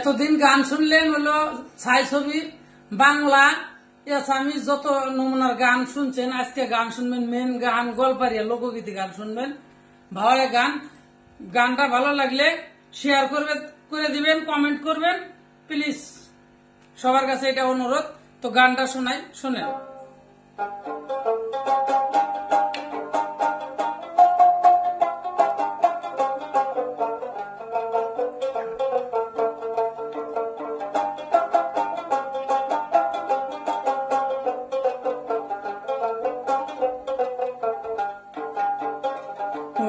এতদিন গান শুনলেন হলো ছায়াছবির বাংলা আসামি যত নমুনার গান শুনছেন, আজকে গান শুনবেন মেন গান গল্পারিয়া লোকগীতি গান শুনবেন। ভালো গানটা ভালো লাগলে শেয়ার করে দিবেন, কমেন্ট করবেন প্লিজ, সবার কাছে এটা অনুরোধ। তো গানটা শোনাই, শোনেন।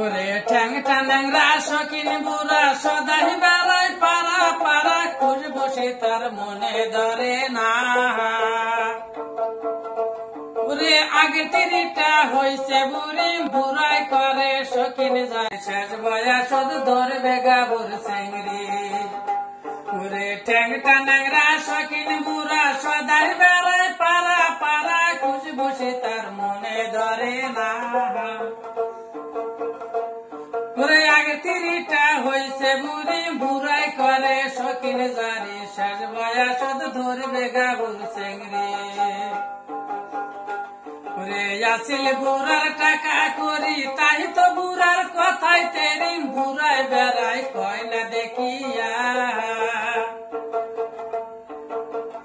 ওরে ঠ্যাং টান্যাংরা শকিন বুড়া সদাই বেলায় পাড়া পাড়া খুঁজ বসে তার মনে ধরে না। ওরে আগে তিরিটা হইছে বুড়ি বুড়াই করে শকিন যায় শেষ বয়স ধরবে গাবুর চেংড়ি। ওরে ঠ্যাং টান্যাংরা শকিন বুড়া সদাই বেলায় পাড়া পাড়া খুঁজ বসে তার মনে ধরে না। ওরে আগে তিরিটা হইছে বুড়ি বুড়াই করে শকিন জারি শেষ বয়স ধরবে গাবুর চেংড়ি। ওরে আসিল বুড়ার টাকা করি তাই তো বুড়ার কথাই তেরি বুড়াই বেড়াই কয় না দেখিয়া।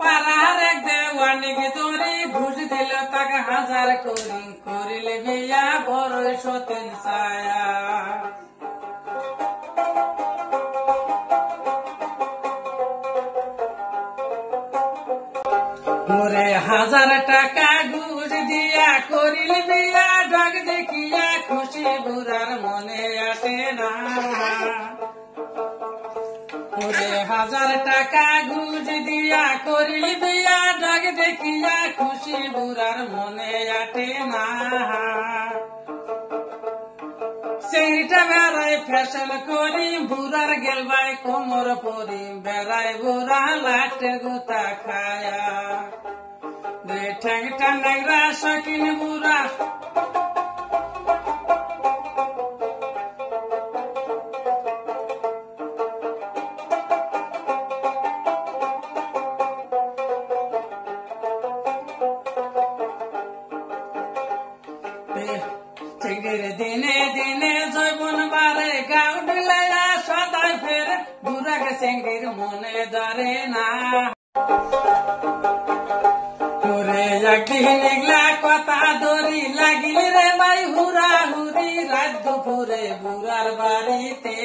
পাড়ার এক দেওয়ানিক দড়ি ঘুষ দিল তাকে 1000 করি করিলে বিয়া বড় সতীন ছায়া। ওরে 1000 টাকা ঘুষ দিয়া করিল বিয়া ডাক দেখিয়া খুশি বুড়ার মনে আসে না। ওরে 1000 টাকা ঘুষ দিয়া করিল বিয়া ডাক দেখিয়া খুশি বুড়ার মনে আসে না। সেইটা বেড়াই ফ্যাশন করি বুড়ার গেলবাই কোমর পরি বেড়াই বুড়া লাটের গুতা খায়া। রে ঠ্যাং টান্যাংরা শকিন বুড়া দিনে দিনে জৈবন বারে গাও ঢিলাইয়া সদাই ফের বুড়াকে চেংড়ির মনে ধরে না। ওরে একদিন এগলা কথা দড়ি লাগিল রে ভাই হুরা হুরি রাত দুপুরে বুড়ার বাড়িতে।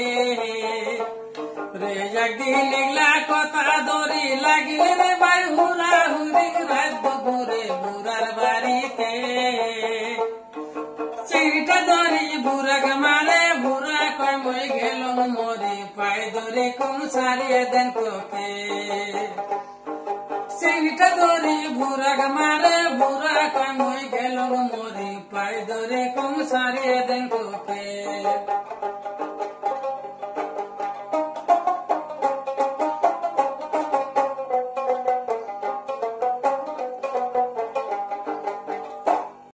রে একদিন এগলা কথা দড়ি লাগিল রে ভাই হুরা হুরি রাত দুপুরে বুড়ার বাড়িতে। চিংড়িটা ধরি বুড়াক মারে বুড়া কয় মই গেলুম মরি পাই ধরে কোন সারিয়ে দেন তোকে। চিংড়িটা ধরি বুড়াক মারে বুড়া কয় মই গেলুম মরি পাই ধরে কোন সারিয়ে দেন তোকে।